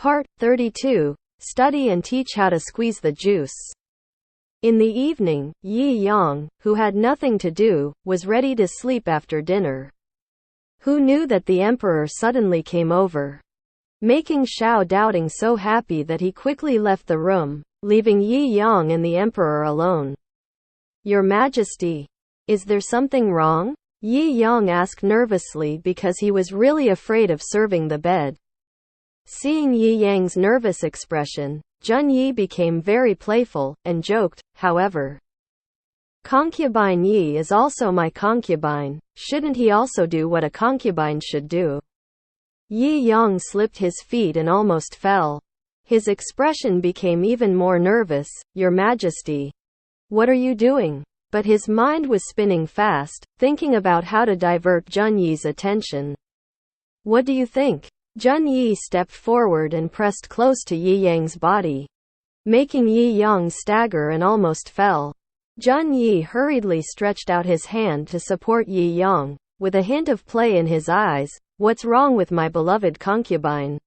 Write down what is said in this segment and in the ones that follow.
Part 32. Study and teach how to squeeze the juice. In the evening, Yi Yang, who had nothing to do, was ready to sleep after dinner. Who knew that the emperor suddenly came over, making Xiao Doubting so happy that he quickly left the room, leaving Yi Yang and the emperor alone. "Your Majesty, is there something wrong?" Yi Yang asked nervously because he was really afraid of serving the bed. Seeing Yi Yang's nervous expression, Jun Yi became very playful, and joked, "However, concubine Yi is also my concubine, shouldn't he also do what a concubine should do?" Yi Yang slipped his feet and almost fell. His expression became even more nervous. "Your Majesty, what are you doing?" But his mind was spinning fast, thinking about how to divert Jun Yi's attention. "What do you think?" Jun Yi stepped forward and pressed close to Yi Yang's body, making Yi Yang stagger and almost fell. Jun Yi hurriedly stretched out his hand to support Yi Yang, with a hint of play in his eyes. "What's wrong with my beloved concubine?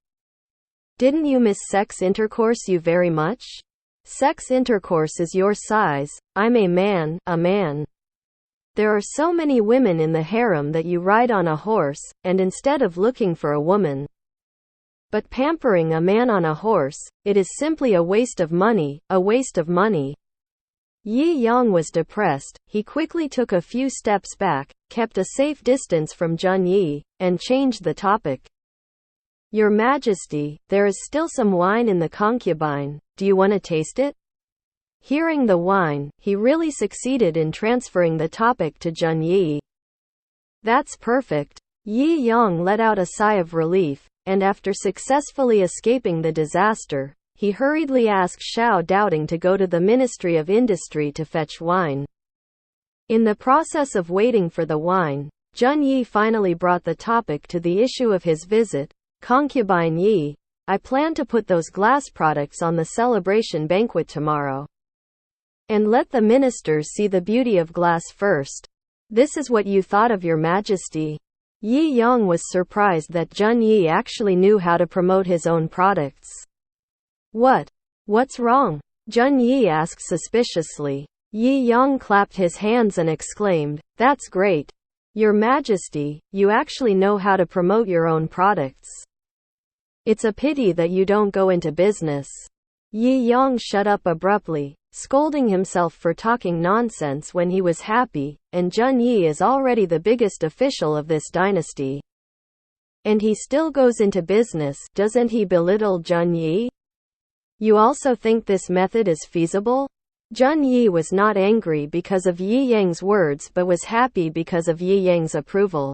Didn't you miss sex intercourse you very much? Sex intercourse is your size. I'm a man, There are so many women in the harem that you ride on a horse, and instead of looking for a woman, but pampering a man on a horse, it is simply a waste of money, a waste of money." Yi Yang was depressed. He quickly took a few steps back, kept a safe distance from Jun Yi, and changed the topic. "Your Majesty, there is still some wine in the concubine. Do you want to taste it?" Hearing the wine, he really succeeded in transferring the topic to Jun Yi. "That's perfect." Yi Yang let out a sigh of relief, and after successfully escaping the disaster, he hurriedly asked Xiao Doubting to go to the Ministry of Industry to fetch wine. In the process of waiting for the wine, Jun Yi finally brought the topic to the issue of his visit. "Concubine Yi, I plan to put those glass products on the celebration banquet tomorrow. And let the ministers see the beauty of glass first. This is what you thought of your Majesty?" Yi Yang was surprised that Jun Yi actually knew how to promote his own products. What's wrong?" Jun Yi asked suspiciously. Yi Yang clapped his hands and exclaimed, "That's great. Your Majesty, you actually know how to promote your own products. It's a pity that you don't go into business." Yi Yang shut up abruptly, scolding himself for talking nonsense when he was happy, and Jun Yi is already the biggest official of this dynasty. And he still goes into business, doesn't he? Belittle Jun Yi. "You also think this method is feasible?" Jun Yi was not angry because of Yi Yang's words but was happy because of Yi Yang's approval.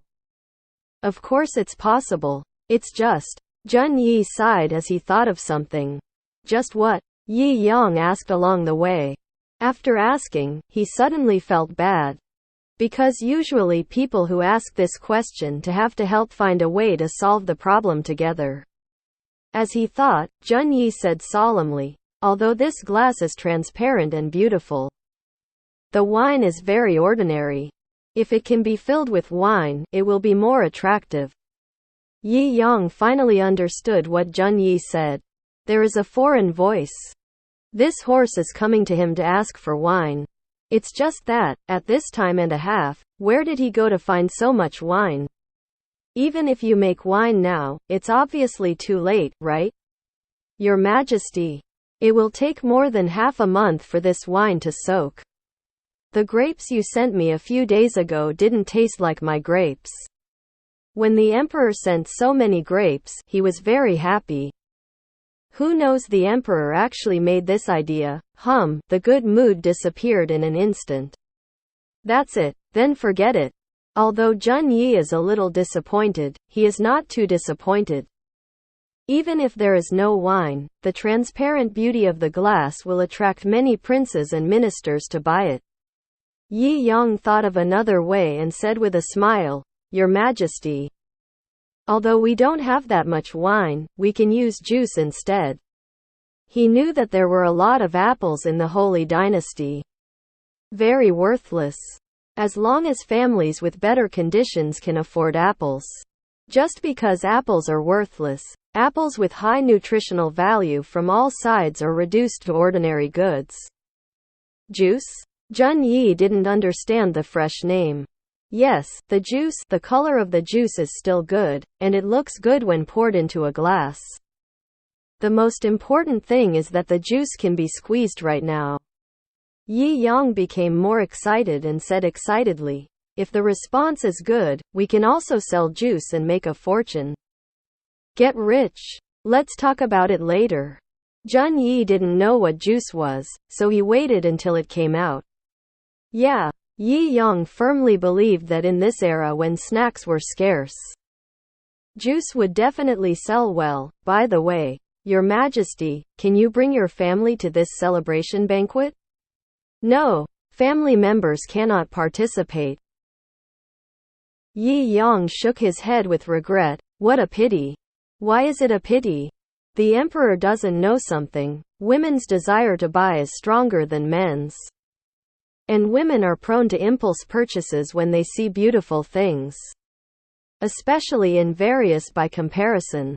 "Of course it's possible. It's just..." Jun Yi sighed as he thought of something. "Just what?" Yi Yang asked along the way. After asking, he suddenly felt bad. Because usually people who ask this question to have to help find a way to solve the problem together. As he thought, Jun Yi said solemnly, "Although this glass is transparent and beautiful, the wine is very ordinary. If it can be filled with wine, it will be more attractive." Yi Yang finally understood what Jun Yi said. There is a foreign voice. This horse is coming to him to ask for wine. It's just that, at this time and a half, where did he go to find so much wine? Even if you make wine now, it's obviously too late, right? "Your Majesty, it will take more than half a month for this wine to soak. The grapes you sent me a few days ago didn't taste like my grapes." When the emperor sent so many grapes, he was very happy. Who knows, the emperor actually made this idea. The good mood disappeared in an instant. "That's it, then forget it." Although Jun Yi is a little disappointed, he is not too disappointed. Even if there is no wine, the transparent beauty of the glass will attract many princes and ministers to buy it. Yi Yang thought of another way and said with a smile, "Your Majesty, although we don't have that much wine, we can use juice instead." He knew that there were a lot of apples in the Holy Dynasty. Very worthless. As long as families with better conditions can afford apples. Just because apples are worthless, apples with high nutritional value from all sides are reduced to ordinary goods. Juice? Jun Yi didn't understand the fresh name. Yes, the juice, the color of the juice is still good, and it looks good when poured into a glass. The most important thing is that the juice can be squeezed right now. Yi Yang became more excited and said excitedly, "If the response is good, we can also sell juice and make a fortune. Get rich. Let's talk about it later." Jun Yi didn't know what juice was, so he waited until it came out. Yeah, Yi Yang firmly believed that in this era when snacks were scarce, juice would definitely sell well. By the way, Your Majesty, can you bring your family to this celebration banquet? No, family members cannot participate. Yi Yang shook his head with regret. What a pity. Why is it a pity? The emperor doesn't know something. Women's desire to buy is stronger than men's. And women are prone to impulse purchases when they see beautiful things. Especially in various by comparison.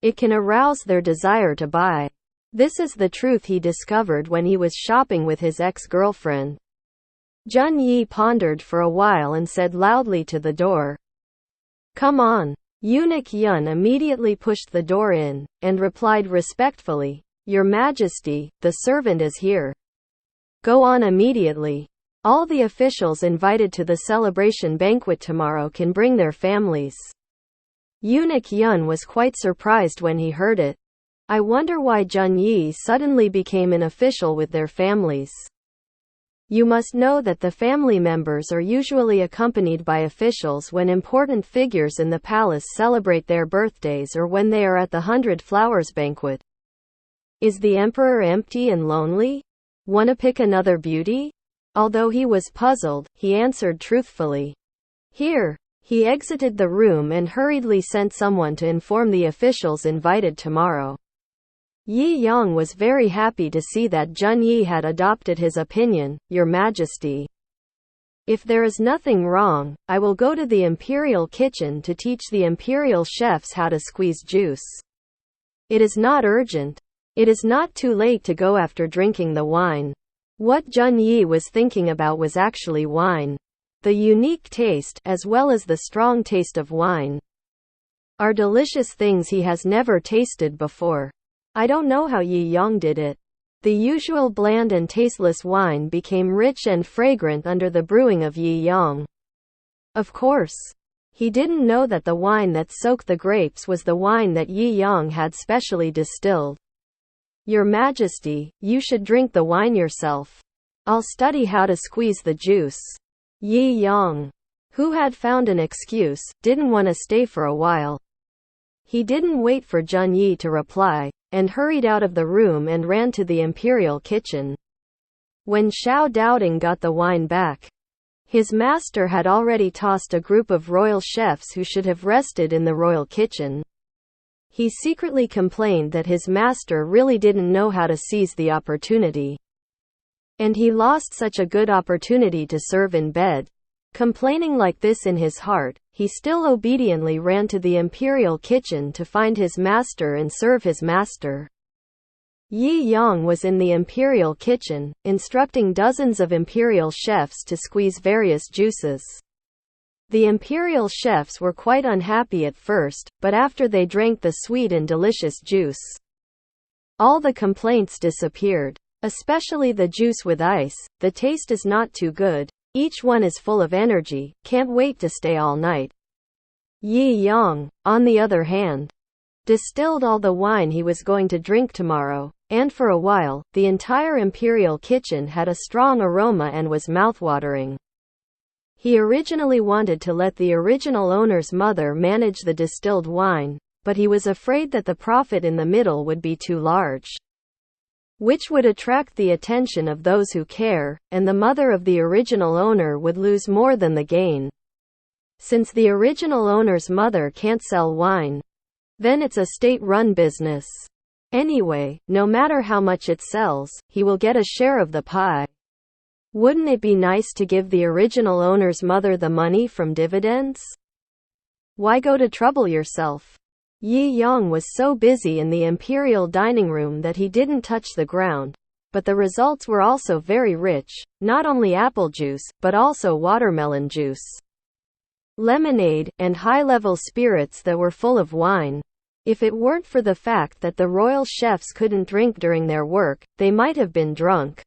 It can arouse their desire to buy. This is the truth he discovered when he was shopping with his ex-girlfriend. Jun Yi pondered for a while and said loudly to the door, "Come on." Eunuch Yun immediately pushed the door in, and replied respectfully, "Your Majesty, the servant is here. Go on immediately. All the officials invited to the celebration banquet tomorrow can bring their families." Eunuch Yun was quite surprised when he heard it. I wonder why Jun Yi suddenly became an official with their families. You must know that the family members are usually accompanied by officials when important figures in the palace celebrate their birthdays or when they are at the 100 Flowers banquet. Is the emperor empty and lonely? Wanna pick another beauty? Although he was puzzled, he answered truthfully, "Here." He exited the room and hurriedly sent someone to inform the officials invited tomorrow. Yi Yang was very happy to see that Jun Yi had adopted his opinion. Your Majesty, if there is nothing wrong, I will go to the imperial kitchen to teach the imperial chefs how to squeeze juice. It is not urgent. It is not too late to go after drinking the wine. What Jun Yi was thinking about was actually wine. The unique taste, as well as the strong taste of wine, are delicious things he has never tasted before. I don't know how Yi Yang did it. The usual bland and tasteless wine became rich and fragrant under the brewing of Yi Yang. Of course, he didn't know that the wine that soaked the grapes was the wine that Yi Yang had specially distilled. Your Majesty, you should drink the wine yourself. I'll study how to squeeze the juice. Yi Yang, who had found an excuse, didn't want to stay for a while. He didn't wait for Jun Yi to reply, and hurried out of the room and ran to the imperial kitchen. When Xiao Doubting got the wine back, his master had already tossed a group of royal chefs who should have rested in the royal kitchen. He secretly complained that his master really didn't know how to seize the opportunity. And he lost such a good opportunity to serve in bed. Complaining like this in his heart, he still obediently ran to the imperial kitchen to find his master and serve his master. Yi Yang was in the imperial kitchen, instructing dozens of imperial chefs to squeeze various juices. The imperial chefs were quite unhappy at first, but after they drank the sweet and delicious juice, all the complaints disappeared. Especially the juice with ice. The taste is not too good. Each one is full of energy, can't wait to stay all night. Yi Yang, on the other hand, distilled all the wine he was going to drink tomorrow, and for a while, the entire imperial kitchen had a strong aroma and was mouthwatering. He originally wanted to let the original owner's mother manage the distilled wine, but he was afraid that the profit in the middle would be too large, which would attract the attention of those who care, and the mother of the original owner would lose more than the gain. Since the original owner's mother can't sell wine, then it's a state-run business. Anyway, no matter how much it sells, he will get a share of the pie. Wouldn't it be nice to give the original owner's mother the money from dividends? Why go to trouble yourself? Yi Yang was so busy in the imperial dining room that he didn't touch the ground. But the results were also very rich, not only apple juice, but also watermelon juice, lemonade, and high-level spirits that were full of wine. If it weren't for the fact that the royal chefs couldn't drink during their work, they might have been drunk.